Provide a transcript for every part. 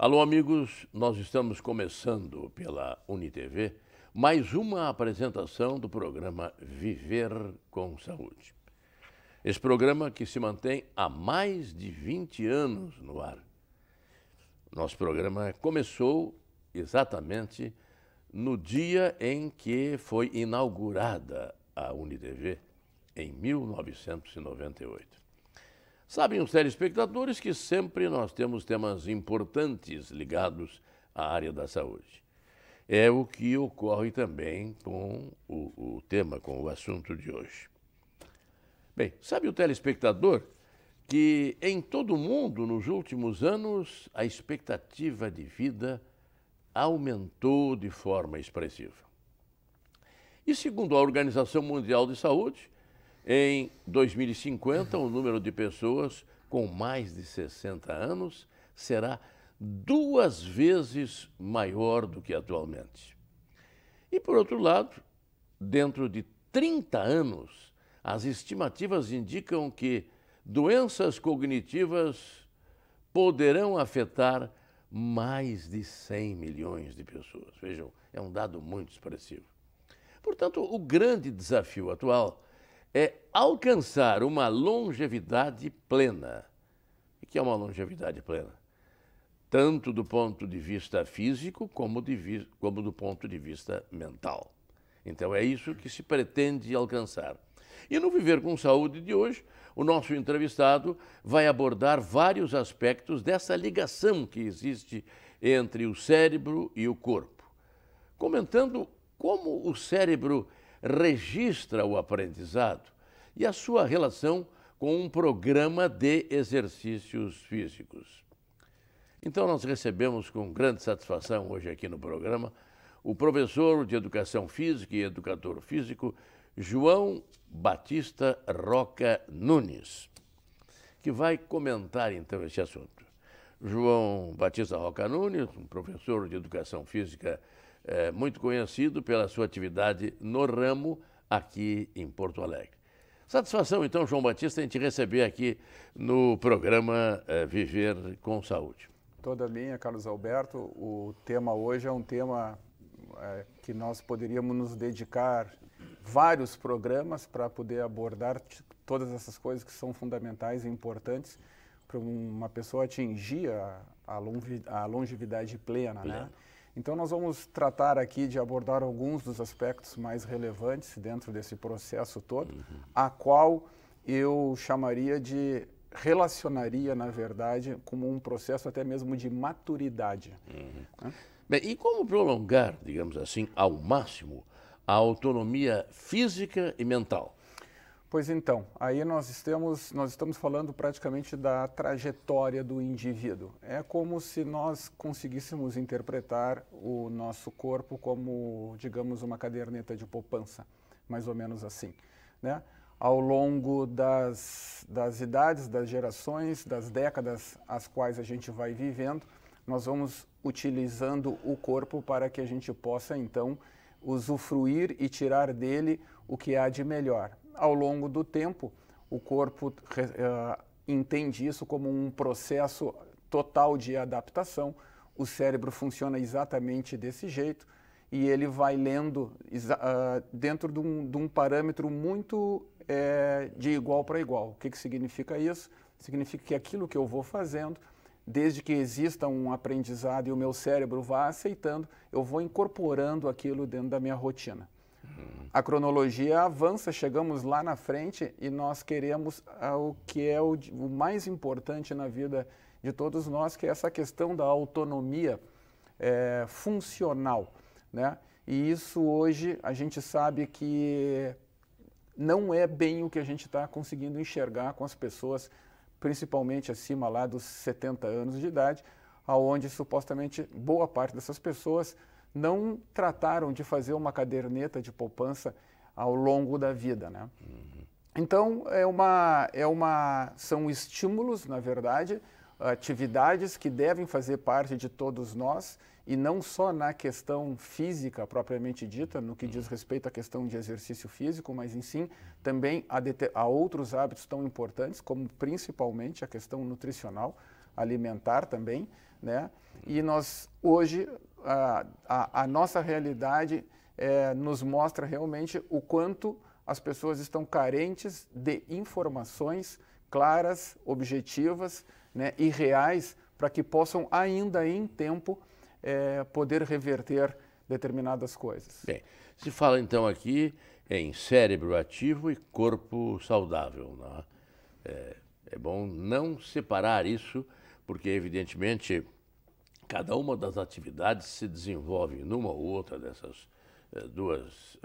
Alô, amigos, nós estamos começando pela UniTV mais uma apresentação do programa Viver com Saúde. Esse programa que se mantém há mais de 20 anos no ar. Nosso programa começou exatamente no dia em que foi inaugurada a UniTV, em 1998. Sabem os telespectadores que sempre nós temos temas importantes ligados à área da saúde. É o que ocorre também com o tema, com o assunto de hoje. Bem, sabe o telespectador que em todo o mundo, nos últimos anos, a expectativa de vida aumentou de forma expressiva. E segundo a Organização Mundial de Saúde, em 2050, o número de pessoas com mais de 60 anos será 2 vezes maior do que atualmente. E, por outro lado, dentro de 30 anos, as estimativas indicam que doenças cognitivas poderão afetar mais de 100 milhões de pessoas. Vejam, é um dado muito expressivo. Portanto, o grande desafio atual é alcançar uma longevidade plena. O que é uma longevidade plena? Tanto do ponto de vista físico como do ponto de vista mental. Então é isso que se pretende alcançar. E no Viver com Saúde de hoje, o nosso entrevistado vai abordar vários aspectos dessa ligação que existe entre o cérebro e o corpo, comentando como o cérebro registra o aprendizado e a sua relação com um programa de exercícios físicos. Então, nós recebemos com grande satisfação hoje aqui no programa o professor de Educação Física e educador físico João Batista Roca Nunes, que vai comentar então esse assunto. João Batista Roca Nunes, um professor de Educação Física muito conhecido pela sua atividade no ramo aqui em Porto Alegre. Satisfação, então, João Batista, em te receber aqui no programa Viver com Saúde. Toda minha, Carlos Alberto. O tema hoje é um tema que nós poderíamos nos dedicar vários programas para poder abordar todas essas coisas que são fundamentais e importantes para uma pessoa atingir a longevidade plena, né? Então, nós vamos tratar aqui de abordar alguns dos aspectos mais relevantes dentro desse processo todo, a qual eu relacionaria, na verdade, como um processo até mesmo de maturidade. Né? Bem, e como prolongar, digamos assim, ao máximo a autonomia física e mental? Pois então, aí nós estamos falando praticamente da trajetória do indivíduo. É como se nós conseguíssemos interpretar o nosso corpo como, digamos, uma caderneta de poupança, mais ou menos assim, né? Ao longo das idades, das gerações, das décadas às quais a gente vai vivendo, nós vamos utilizando o corpo para que a gente possa, então, usufruir e tirar dele o que há de melhor. Ao longo do tempo, o corpo entende isso como um processo total de adaptação. O cérebro funciona exatamente desse jeito e ele vai lendo dentro de um parâmetro muito de igual para igual. O que significa isso? Significa que aquilo que eu vou fazendo, desde que exista um aprendizado e o meu cérebro vá aceitando, eu vou incorporando aquilo dentro da minha rotina. A cronologia avança, chegamos lá na frente e nós queremos o que é o mais importante na vida de todos nós, que é essa questão da autonomia funcional, né? E isso hoje a gente sabe que não é bem o que a gente está conseguindo enxergar com as pessoas, principalmente acima lá dos 70 anos de idade, aonde supostamente boa parte dessas pessoas não trataram de fazer uma caderneta de poupança ao longo da vida, né? Então, são estímulos, na verdade, atividades que devem fazer parte de todos nós, e não só na questão física propriamente dita, no que diz respeito à questão de exercício físico, mas, em si, também a outros hábitos tão importantes, como principalmente a questão nutricional, alimentar também, né? E nós, hoje, a nossa realidade nos mostra realmente o quanto as pessoas estão carentes de informações claras, objetivas, né, e reais, para que possam ainda em tempo poder reverter determinadas coisas. Bem, se fala então aqui em cérebro ativo e corpo saudável, né? É bom não separar isso, porque evidentemente cada uma das atividades se desenvolve numa ou outra dessas duas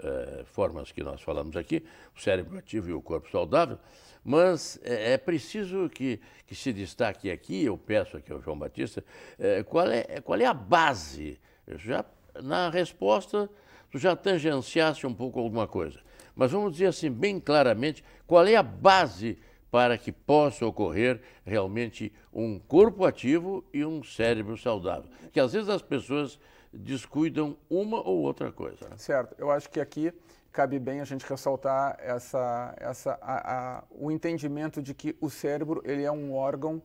formas que nós falamos aqui, o cérebro ativo e o corpo saudável, mas é preciso que se destaque aqui, eu peço aqui ao João Batista, qual é a base? Na resposta, tu já tangenciaste um pouco alguma coisa, mas vamos dizer assim, bem claramente, qual é a base para que possa ocorrer realmente um corpo ativo e um cérebro saudável? Que às vezes as pessoas descuidam uma ou outra coisa. Né? Certo. Eu acho que aqui cabe bem a gente ressaltar o entendimento de que o cérebro ele é um órgão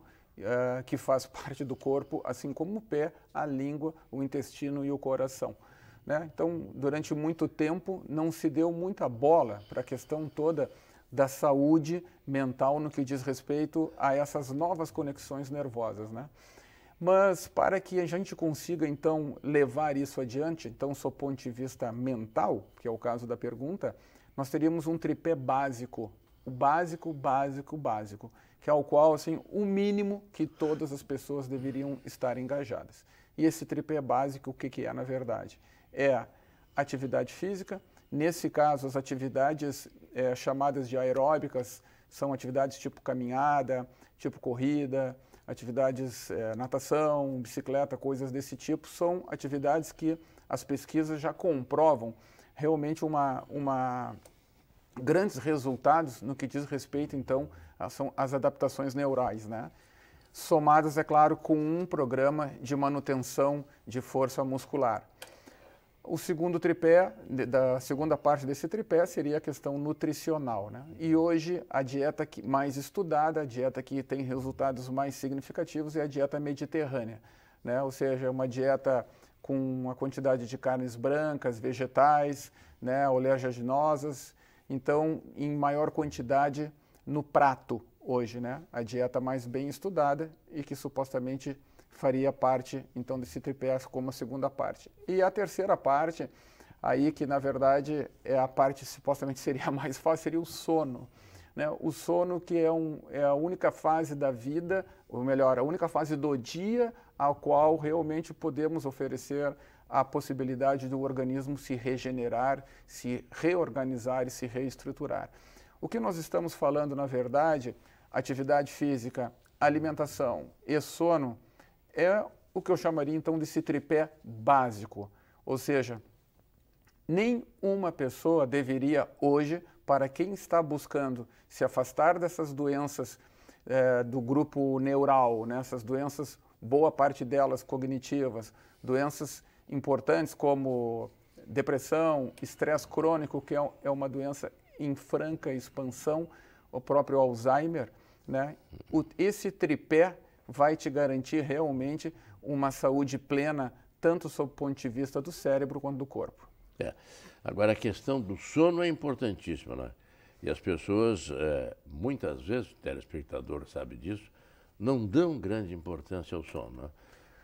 que faz parte do corpo, assim como o pé, a língua, o intestino e o coração. Né? Então, durante muito tempo, não se deu muita bola para a questão toda da saúde mental no que diz respeito a essas novas conexões nervosas, né? Mas para que a gente consiga, então, levar isso adiante, então, sob o ponto de vista mental, que é o caso da pergunta, nós teríamos um tripé básico, o básico, básico, básico, que é o qual, assim, o mínimo que todas as pessoas deveriam estar engajadas. E esse tripé básico, o que é, na verdade? É atividade física. Nesse caso, as atividades chamadas de aeróbicas são atividades tipo caminhada, tipo corrida, atividades natação, bicicleta, coisas desse tipo. São atividades que as pesquisas já comprovam realmente grandes resultados no que diz respeito, então, são as adaptações neurais, né? Somadas, é claro, com um programa de manutenção de força muscular. O segundo tripé, da segunda parte desse tripé, seria a questão nutricional, né? E hoje a dieta mais estudada, a dieta que tem resultados mais significativos é a dieta mediterrânea, né? Ou seja, uma dieta com uma quantidade de carnes brancas, vegetais, né, oleaginosas, então em maior quantidade no prato hoje, né? A dieta mais bem estudada e que supostamente faria parte, então, desse tripé como a segunda parte. E a terceira parte, aí que, na verdade, é a parte supostamente seria mais fácil, seria o sono. Né? O sono que é a única fase da vida, ou melhor, a única fase do dia a qual realmente podemos oferecer a possibilidade do organismo se regenerar, se reorganizar e se reestruturar. O que nós estamos falando, na verdade, atividade física, alimentação e sono, é o que eu chamaria, então, desse tripé básico. Ou seja, nenhuma pessoa deveria hoje, para quem está buscando se afastar dessas doenças do grupo neural, né? Essas doenças, boa parte delas cognitivas, doenças importantes como depressão, estresse crônico, que é uma doença em franca expansão, o próprio Alzheimer, né? Esse tripé vai te garantir realmente uma saúde plena, tanto sob o ponto de vista do cérebro quanto do corpo. Agora, a questão do sono é importantíssima, né? E as pessoas, muitas vezes, o telespectador sabe disso, não dão grande importância ao sono, né?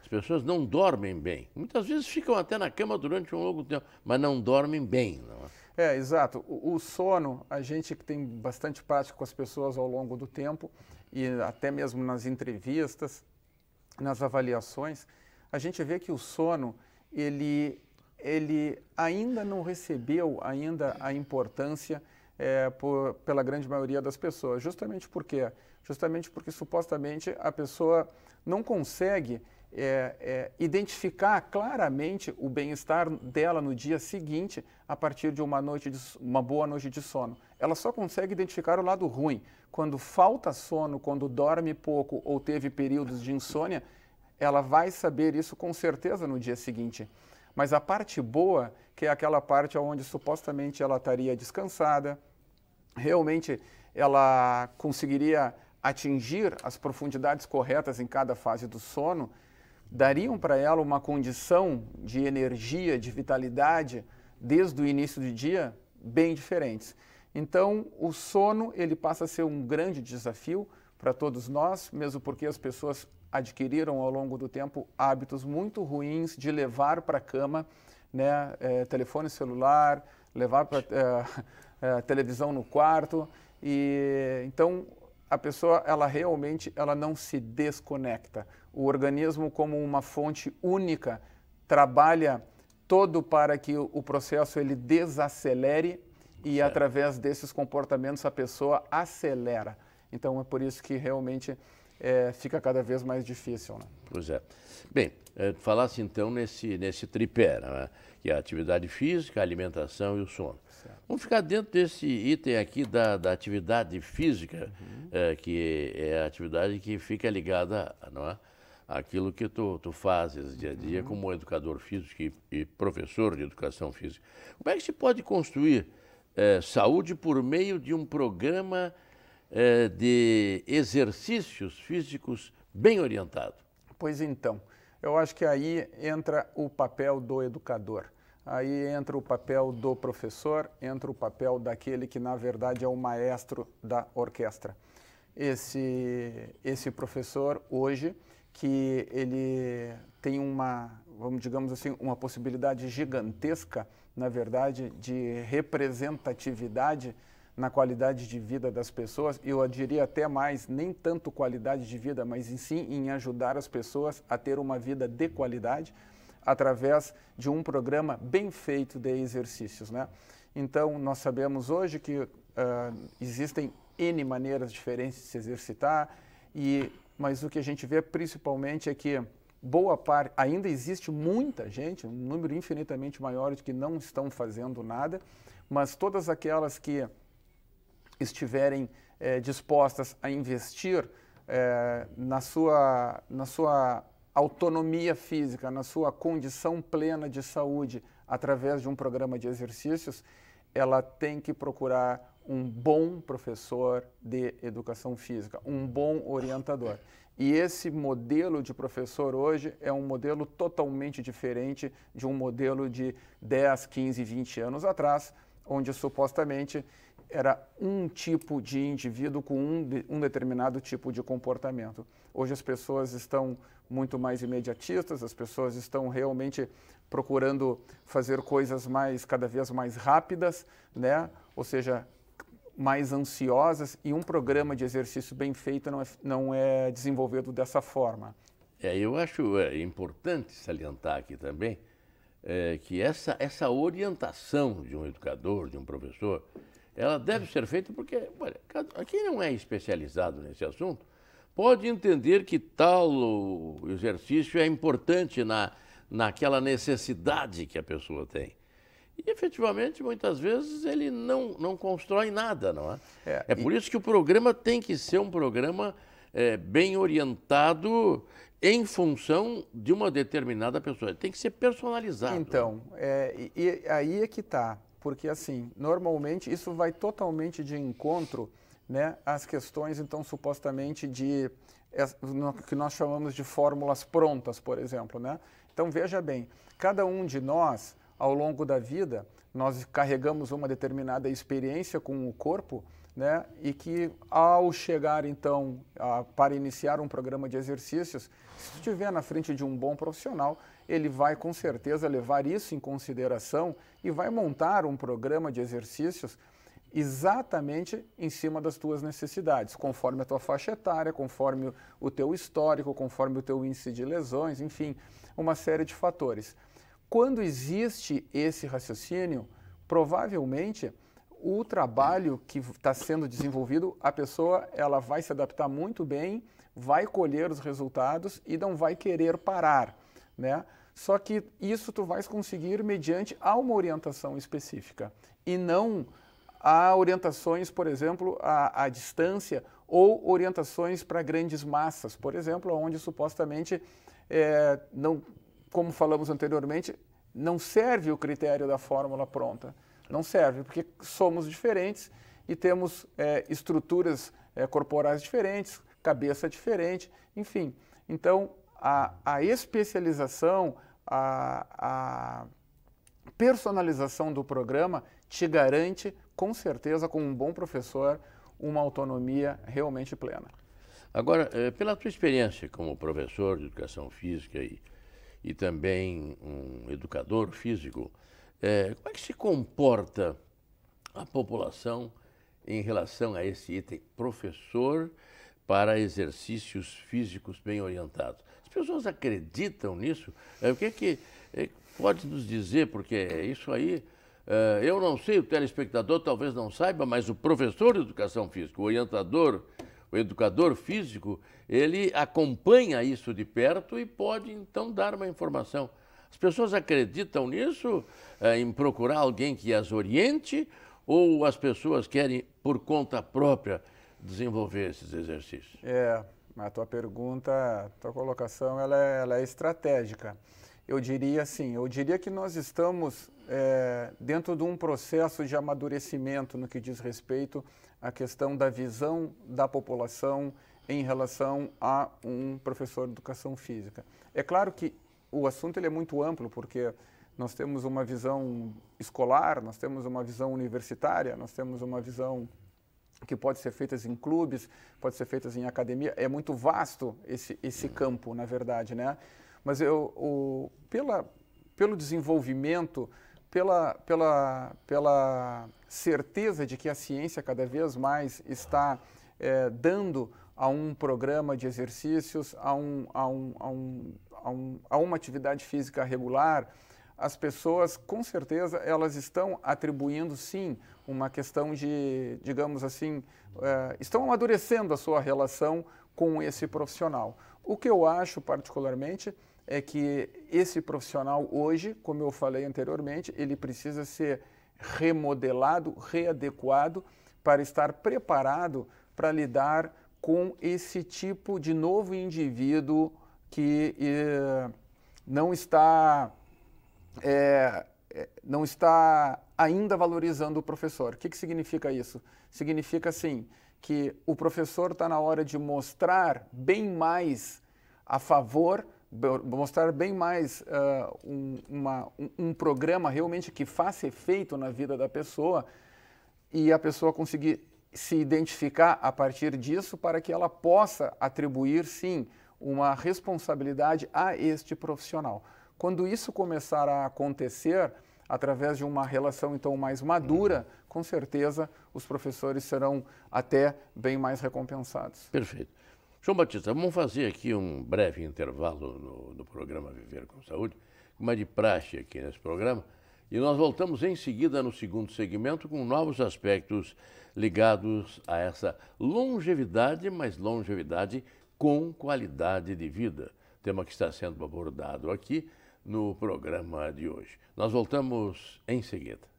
As pessoas não dormem bem. Muitas vezes ficam até na cama durante um longo tempo, mas não dormem bem, não é? Exato. O sono, a gente que tem bastante prática com as pessoas ao longo do tempo, e até mesmo nas entrevistas, nas avaliações, a gente vê que o sono, ele ainda não recebeu ainda a importância pela grande maioria das pessoas. Justamente por quê? Justamente porque supostamente a pessoa não consegue identificar claramente o bem-estar dela no dia seguinte a partir de uma boa noite de sono. Ela só consegue identificar o lado ruim. Quando falta sono, quando dorme pouco ou teve períodos de insônia, ela vai saber isso com certeza no dia seguinte. Mas a parte boa, que é aquela parte onde supostamente ela estaria descansada, realmente ela conseguiria atingir as profundidades corretas em cada fase do sono, dariam para ela uma condição de energia, de vitalidade, desde o início do dia, bem diferentes. Então, o sono ele passa a ser um grande desafio para todos nós, mesmo porque as pessoas adquiriram ao longo do tempo hábitos muito ruins de levar para a cama, né, telefone celular, levar para televisão no quarto, e então a pessoa ela realmente ela não se desconecta. O organismo, como uma fonte única, trabalha todo para que o processo ele desacelere e através desses comportamentos a pessoa acelera. Então é por isso que realmente fica cada vez mais difícil, né? Pois é. Bem, falasse então nesse tripé, né? Que é a atividade física, a alimentação e o sono. Certo. Vamos ficar dentro desse item aqui da atividade física, que é a atividade que fica ligada, não é, àquilo que tu fazes dia a dia como educador físico e professor de educação física. Como é que se pode construir saúde por meio de um programa de exercícios físicos bem orientado? Pois então, eu acho que aí entra o papel do educador, aí entra o papel do professor, entra o papel daquele que na verdade é o maestro da orquestra. Esse professor hoje, que ele tem digamos assim, uma possibilidade gigantesca, na verdade, de representatividade na qualidade de vida das pessoas, e eu diria até mais, nem tanto qualidade de vida, mas sim em ajudar as pessoas a ter uma vida de qualidade através de um programa bem feito de exercícios, né? Então, nós sabemos hoje que existem N maneiras diferentes de se exercitar, mas o que a gente vê principalmente é que boa parte, ainda existe muita gente, um número infinitamente maior de que não estão fazendo nada, mas todas aquelas que estiverem dispostas a investir na sua autonomia física, na sua condição plena de saúde, através de um programa de exercícios, ela tem que procurar um bom professor de educação física, um bom orientador. E esse modelo de professor hoje é um modelo totalmente diferente de um modelo de 10, 15, 20 anos atrás, onde supostamente era um tipo de indivíduo com um determinado tipo de comportamento. Hoje as pessoas estão muito mais imediatistas, as pessoas estão realmente procurando fazer coisas cada vez mais rápidas, né? Ou seja, mais ansiosas, e um programa de exercício bem feito não é desenvolvido dessa forma. Eu acho importante salientar aqui também que essa orientação de um educador, de um professor, ela deve ser feita porque, olha, quem não é especializado nesse assunto pode entender que tal exercício é importante naquela necessidade que a pessoa tem. E, efetivamente, muitas vezes ele não constrói nada, não é? É por isso que o programa tem que ser um programa bem orientado em função de uma determinada pessoa. Tem que ser personalizado. Então, e aí é que está. Porque, assim, normalmente isso vai totalmente de encontro, né, às questões, então, supostamente que nós chamamos de fórmulas prontas, por exemplo, né? Então, veja bem, cada um de nós, ao longo da vida, nós carregamos uma determinada experiência com o corpo, né? E que, ao chegar, então, para iniciar um programa de exercícios, se estiver na frente de um bom profissional, ele vai, com certeza, levar isso em consideração e vai montar um programa de exercícios exatamente em cima das tuas necessidades, conforme a tua faixa etária, conforme o teu histórico, conforme o teu índice de lesões, enfim, uma série de fatores. Quando existe esse raciocínio, provavelmente o trabalho que está sendo desenvolvido, a pessoa ela vai se adaptar muito bem, vai colher os resultados e não vai querer parar, né? Só que isso tu vais conseguir mediante uma orientação específica e não a orientações, por exemplo, à distância ou orientações para grandes massas, por exemplo, onde supostamente, não, como falamos anteriormente, não serve o critério da fórmula pronta. Não serve, porque somos diferentes e temos estruturas corporais diferentes, cabeça diferente, enfim. Então, a especialização, a personalização do programa te garante, com certeza, com um bom professor, uma autonomia realmente plena. Agora, pela tua experiência como professor de educação física e também um educador físico, como é que se comporta a população em relação a esse item, professor para exercícios físicos bem orientados? As pessoas acreditam nisso? O que pode nos dizer? Porque isso aí, eu não sei, o telespectador talvez não saiba, mas o professor de educação física, o orientador, o educador físico, ele acompanha isso de perto e pode, então, dar uma informação. As pessoas acreditam nisso, em procurar alguém que as oriente, ou as pessoas querem, por conta própria, desenvolver esses exercícios? A tua pergunta, a tua colocação, ela é estratégica. Eu diria assim, que nós estamos dentro de um processo de amadurecimento no que diz respeito à questão da visão da população em relação a um professor de educação física. É claro que o assunto ele é muito amplo, porque nós temos uma visão escolar, nós temos uma visão universitária, nós temos uma visão que pode ser feita em clubes, pode ser feita em academia. É muito vasto esse campo, na verdade, né? Mas pelo desenvolvimento, pela certeza de que a ciência cada vez mais está dando a um programa de exercícios, a uma atividade física regular, as pessoas, com certeza, elas estão atribuindo, sim, uma questão de, digamos assim, estão amadurecendo a sua relação com esse profissional. O que eu acho, particularmente, é que esse profissional hoje, como eu falei anteriormente, ele precisa ser remodelado, readequado para estar preparado para lidar com esse tipo de novo indivíduo que não está ainda valorizando o professor. O que significa isso? Significa, assim, que o professor está na hora de mostrar bem mais a favor, mostrar bem mais um programa realmente que faça efeito na vida da pessoa e a pessoa conseguir se identificar a partir disso para que ela possa atribuir, sim, uma responsabilidade a este profissional. Quando isso começar a acontecer, através de uma relação, então, mais madura, com certeza os professores serão até bem mais recompensados. Perfeito. João Batista, vamos fazer aqui um breve intervalo no programa Viver com Saúde, como é de praxe aqui nesse programa, e nós voltamos em seguida no segundo segmento com novos aspectos ligados a essa longevidade, mas longevidade com qualidade de vida, tema que está sendo abordado aqui no programa de hoje. Nós voltamos em seguida.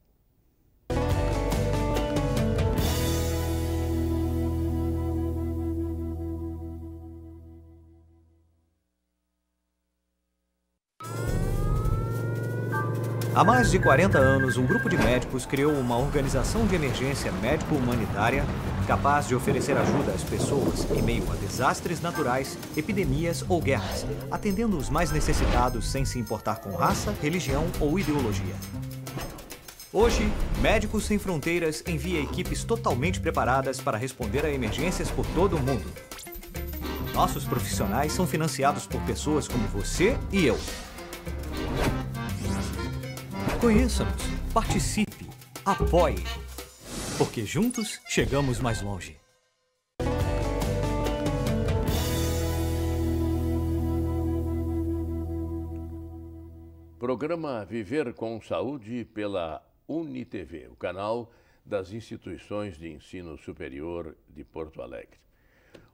Há mais de 40 anos, um grupo de médicos criou uma organização de emergência médico-humanitária capaz de oferecer ajuda às pessoas em meio a desastres naturais, epidemias ou guerras, atendendo os mais necessitados sem se importar com raça, religião ou ideologia. Hoje, Médicos Sem Fronteiras envia equipes totalmente preparadas para responder a emergências por todo o mundo. Nossos profissionais são financiados por pessoas como você e eu. Conheça-nos, participe, apoie, porque juntos chegamos mais longe. Programa Viver com Saúde pela UniTV, o canal das instituições de ensino superior de Porto Alegre.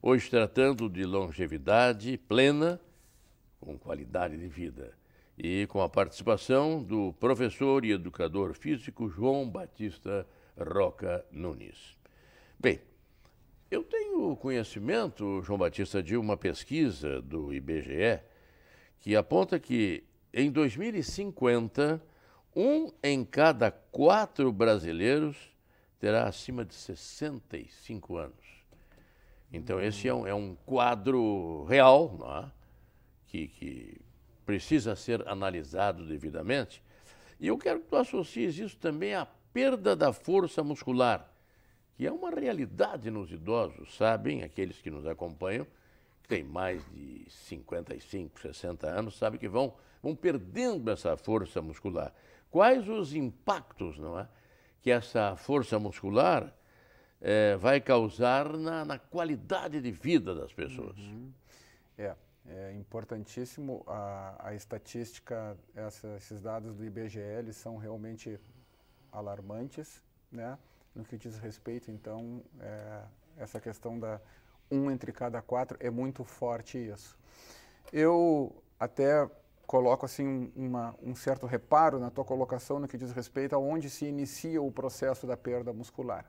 Hoje tratando de longevidade plena com qualidade de vida. E com a participação do professor e educador físico João Batista Roca Nunes. Bem, eu tenho conhecimento, João Batista, de uma pesquisa do IBGE que aponta que em 2050, 1 em cada 4 brasileiros terá acima de 65 anos. Então, esse é um quadro real, não é? que precisa ser analisado devidamente. E eu quero que tu associes isso também à perda da força muscular, que é uma realidade nos idosos, sabem, aqueles que nos acompanham, que têm mais de 55, 60 anos, sabem que vão perdendo essa força muscular. Quais os impactos, não é, que essa força muscular vai causar na qualidade de vida das pessoas? É importantíssimo a estatística, esses dados do IBGE, eles são realmente alarmantes, né? No que diz respeito, então, essa questão da 1 entre cada 4, é muito forte isso. Eu até coloco assim um certo reparo na tua colocação no que diz respeito a onde se inicia o processo da perda muscular.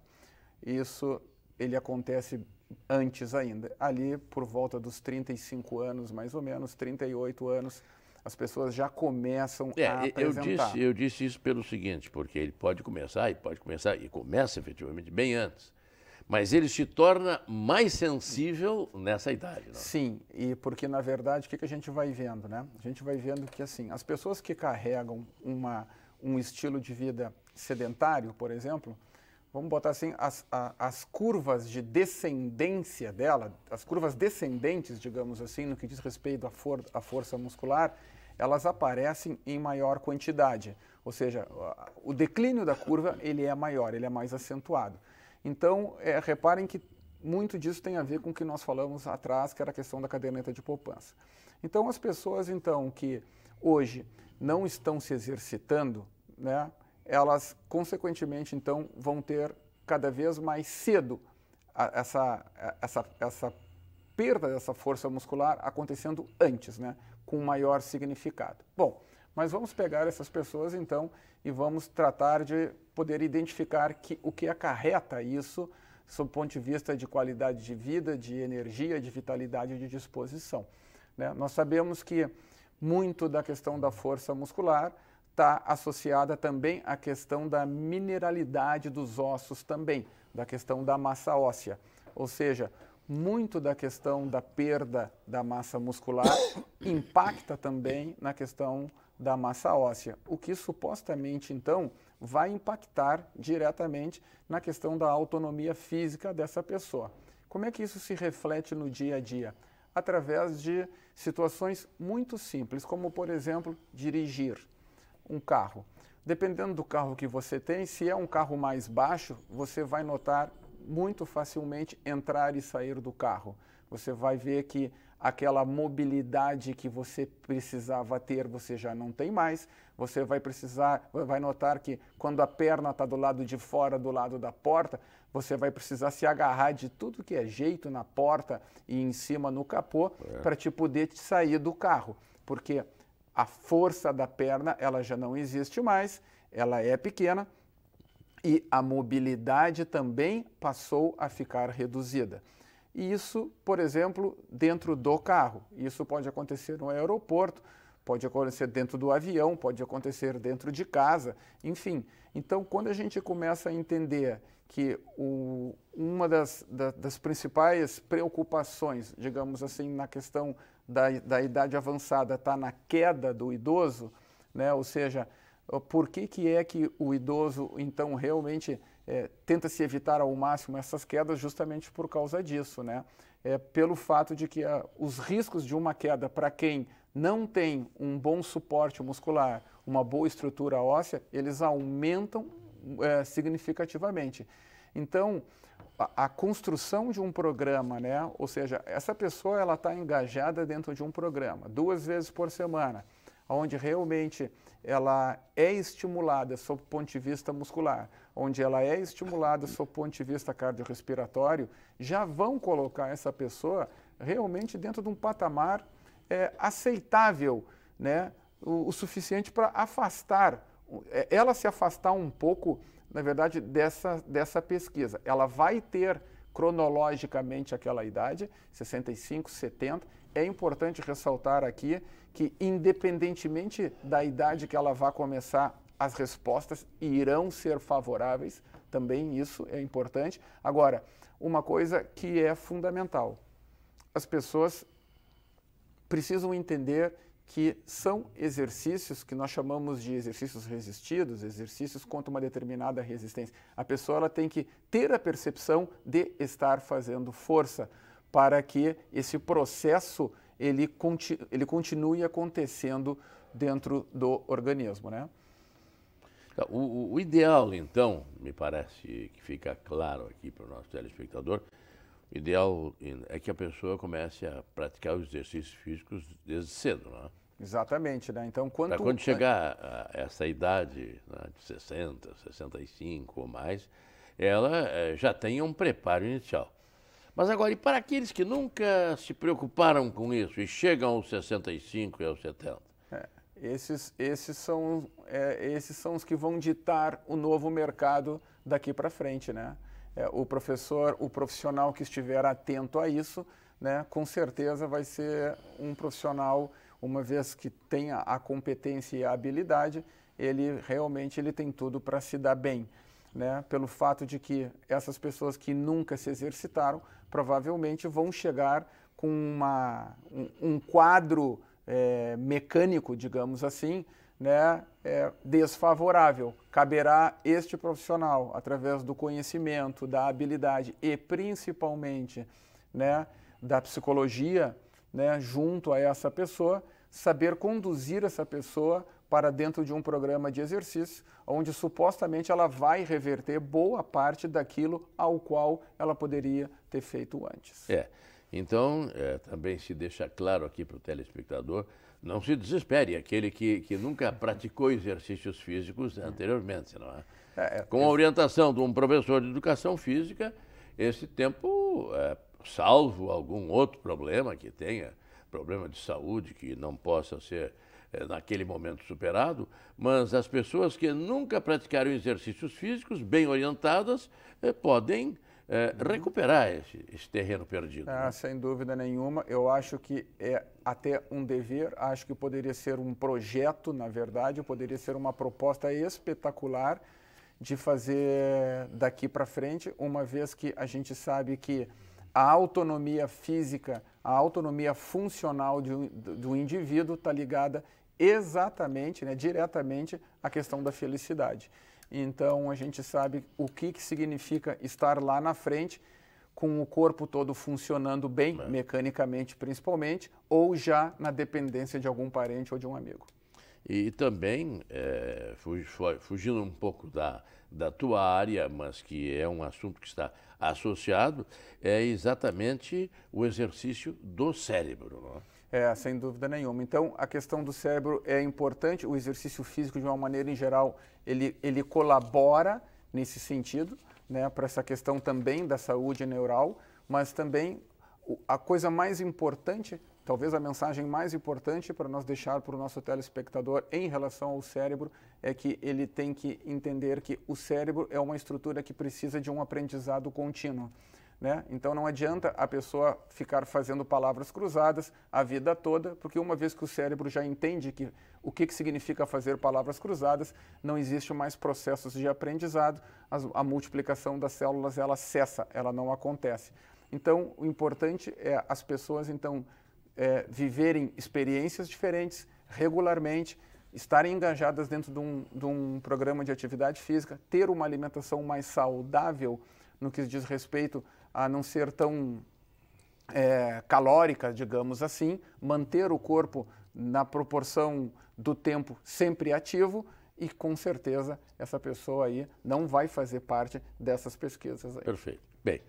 Isso, ele acontece antes ainda, ali por volta dos 35 anos, mais ou menos, 38 anos, as pessoas já começam a apresentar. Eu disse isso pelo seguinte, porque ele pode começar, e começa efetivamente bem antes, mas ele se torna mais sensível nessa idade. Não? Sim, e porque na verdade o que a gente vai vendo, né? A gente vai vendo que assim, as pessoas que carregam um estilo de vida sedentário, por exemplo, vamos botar assim, as curvas de descendência dela, as curvas descendentes, digamos assim, no que diz respeito à força muscular, elas aparecem em maior quantidade. Ou seja, o declínio da curva, ele é maior, ele é mais acentuado. Então, reparem que muito disso tem a ver com o que nós falamos atrás, que era a questão da caderneta de poupança. Então, as pessoas, então, que hoje não estão se exercitando, né, elas, consequentemente, então, vão ter cada vez mais cedo essa perda dessa força muscular acontecendo antes, né, com maior significado. Bom, mas vamos pegar essas pessoas, então, e vamos tratar de poder identificar o que acarreta isso, sob o ponto de vista de qualidade de vida, de energia, de vitalidade e de disposição, né? Nós sabemos que muito da questão da força muscular está associada também à questão da mineralidade dos ossos também, da questão da massa óssea. Ou seja, muito da questão da perda da massa muscular impacta também na questão da massa óssea, o que supostamente, então, vai impactar diretamente na questão da autonomia física dessa pessoa. Como é que isso se reflete no dia a dia? Através de situações muito simples, como, por exemplo, dirigir um carro. Dependendo do carro que você tem, se é um carro mais baixo, você vai notar muito facilmente entrar e sair do carro. Você vai ver que aquela mobilidade que você precisava ter, você já não tem mais. Você vai notar que quando a perna está do lado de fora, do lado da porta, você vai precisar se agarrar de tudo que é jeito na porta e em cima no capô para te poder sair do carro. Porque a força da perna, ela já não existe mais, ela é pequena e a mobilidade também passou a ficar reduzida. E isso, por exemplo, dentro do carro. Isso pode acontecer no aeroporto, pode acontecer dentro do avião, pode acontecer dentro de casa, enfim. Então, quando a gente começa a entender que uma das principais preocupações, digamos assim, na questão da idade avançada está na queda do idoso, né? Ou seja, por que é que o idoso, então, realmente tenta se evitar ao máximo essas quedas justamente por causa disso, né? Pelo fato de que os riscos de uma queda para quem não tem um bom suporte muscular, uma boa estrutura óssea, eles aumentam significativamente. Então, a construção de um programa, né? Ou seja, essa pessoa ela está engajada dentro de um programa, 2 vezes por semana, onde realmente ela é estimulada sob o ponto de vista muscular, onde ela é estimulada sob o ponto de vista cardiorrespiratório, já vão colocar essa pessoa realmente dentro de um patamar aceitável, né? O suficiente para afastar, ela se afastar um pouco, na verdade, dessa pesquisa. Ela vai ter cronologicamente aquela idade, 65, 70. É importante ressaltar aqui que, independentemente da idade que ela vai começar, as respostas irão ser favoráveis, também isso é importante. Agora, uma coisa que é fundamental. As pessoas precisam entender que são exercícios que nós chamamos de exercícios resistidos, exercícios contra uma determinada resistência. A pessoa ela tem que ter a percepção de estar fazendo força para que esse processo ele continue acontecendo dentro do organismo, né? O ideal, então, me parece que fica claro aqui para o nosso telespectador, o ideal é que a pessoa comece a praticar os exercícios físicos desde cedo, não é? Exatamente, né? Então, quando chegar a essa idade, né, de 60, 65 ou mais, ela já tenha um preparo inicial. Mas agora, e para aqueles que nunca se preocuparam com isso e chegam aos 65 e aos 70? Esses são os que vão ditar o novo mercado daqui para frente, né? O profissional que estiver atento a isso, né, com certeza vai ser um profissional, uma vez que tenha a competência e a habilidade, ele realmente tem tudo para se dar bem, né? Pelo fato de que essas pessoas que nunca se exercitaram, provavelmente vão chegar com um quadro mecânico, digamos assim, né, desfavorável. Caberá este profissional, através do conhecimento, da habilidade e principalmente, né, da psicologia, né, junto a essa pessoa, saber conduzir essa pessoa para dentro de um programa de exercício, onde supostamente ela vai reverter boa parte daquilo ao qual ela poderia ter feito antes. Então, também se deixa claro aqui para o telespectador, não se desespere, aquele que nunca praticou exercícios físicos anteriormente, não é? Com a orientação de um professor de educação física, esse tempo, salvo algum outro problema que tenha, problema de saúde que não possa ser naquele momento superado, mas as pessoas que nunca praticaram exercícios físicos, bem orientadas, podem recuperar esse terreno perdido. Né? Sem dúvida nenhuma. Eu acho que é até um dever, acho que poderia ser um projeto, na verdade, poderia ser uma proposta espetacular de fazer daqui para frente, uma vez que a gente sabe que a autonomia física, a autonomia funcional do indivíduo está ligada exatamente, né, diretamente à questão da felicidade. Então, a gente sabe o que significa estar lá na frente com o corpo todo funcionando bem, mecanicamente principalmente, ou já na dependência de algum parente ou de um amigo. E também, fugindo um pouco da tua área, mas que é um assunto que está associado, é exatamente o exercício do cérebro, não é? Sem dúvida nenhuma. Então, a questão do cérebro é importante, o exercício físico, de uma maneira em geral, ele colabora nesse sentido, né, para essa questão também da saúde neural, mas também a coisa mais importante, talvez a mensagem mais importante para nós deixar para o nosso telespectador em relação ao cérebro, é que ele tem que entender que o cérebro é uma estrutura que precisa de um aprendizado contínuo. Né? Então não adianta a pessoa ficar fazendo palavras cruzadas a vida toda, porque uma vez que o cérebro já entende o que significa fazer palavras cruzadas, não existe mais processos de aprendizado, a multiplicação das células ela cessa, ela não acontece. Então o importante é as pessoas então viverem experiências diferentes regularmente, estarem engajadas dentro de um programa de atividade física, ter uma alimentação mais saudável no que diz respeito a não ser tão calórica, digamos assim, manter o corpo na proporção do tempo sempre ativo e, com certeza, essa pessoa aí não vai fazer parte dessas pesquisas aí. Perfeito. Bem,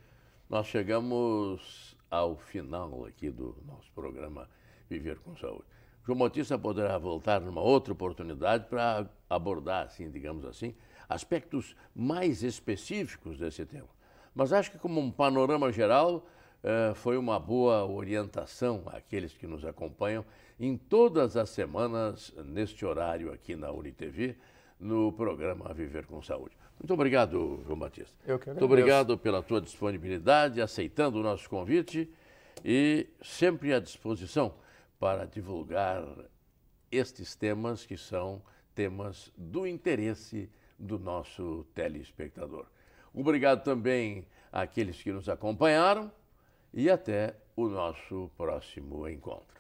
nós chegamos ao final aqui do nosso programa Viver com Saúde. João Batista poderá voltar numa outra oportunidade para abordar, assim, digamos assim, aspectos mais específicos desse tema. Mas acho que, como um panorama geral, foi uma boa orientação àqueles que nos acompanham em todas as semanas, neste horário aqui na UniTV, no programa Viver com Saúde. Muito obrigado, João Batista. Eu que agradeço. Muito obrigado pela tua disponibilidade, aceitando o nosso convite e sempre à disposição para divulgar estes temas que são temas do interesse do nosso telespectador. Obrigado também àqueles que nos acompanharam e até o nosso próximo encontro.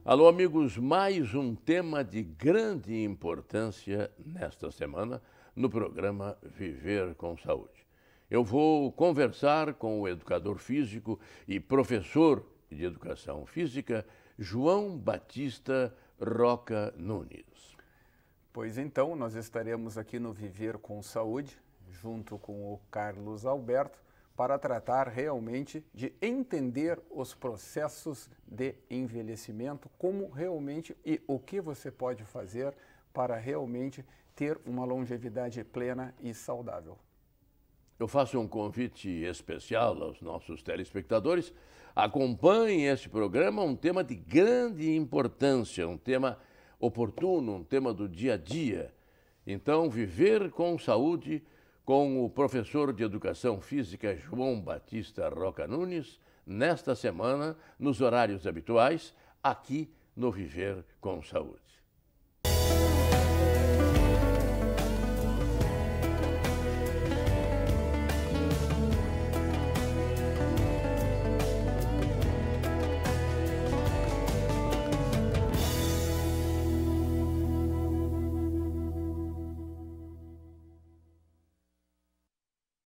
Alô, amigos, mais um tema de grande importância nesta semana no programa Viver com Saúde. Eu vou conversar com o educador físico e professor de educação física, João Batista Roca Nunes. Pois então, nós estaremos aqui no Viver com Saúde, junto com o Carlos Alberto, para tratar realmente de entender os processos de envelhecimento, como realmente e o que você pode fazer para realmente ter uma longevidade plena e saudável. Eu faço um convite especial aos nossos telespectadores. Acompanhem este programa, um tema de grande importância, um tema oportuno, um tema do dia a dia. Então, Viver com Saúde, com o professor de Educação Física João Batista Roca Nunes, nesta semana, nos horários habituais, aqui no Viver com Saúde.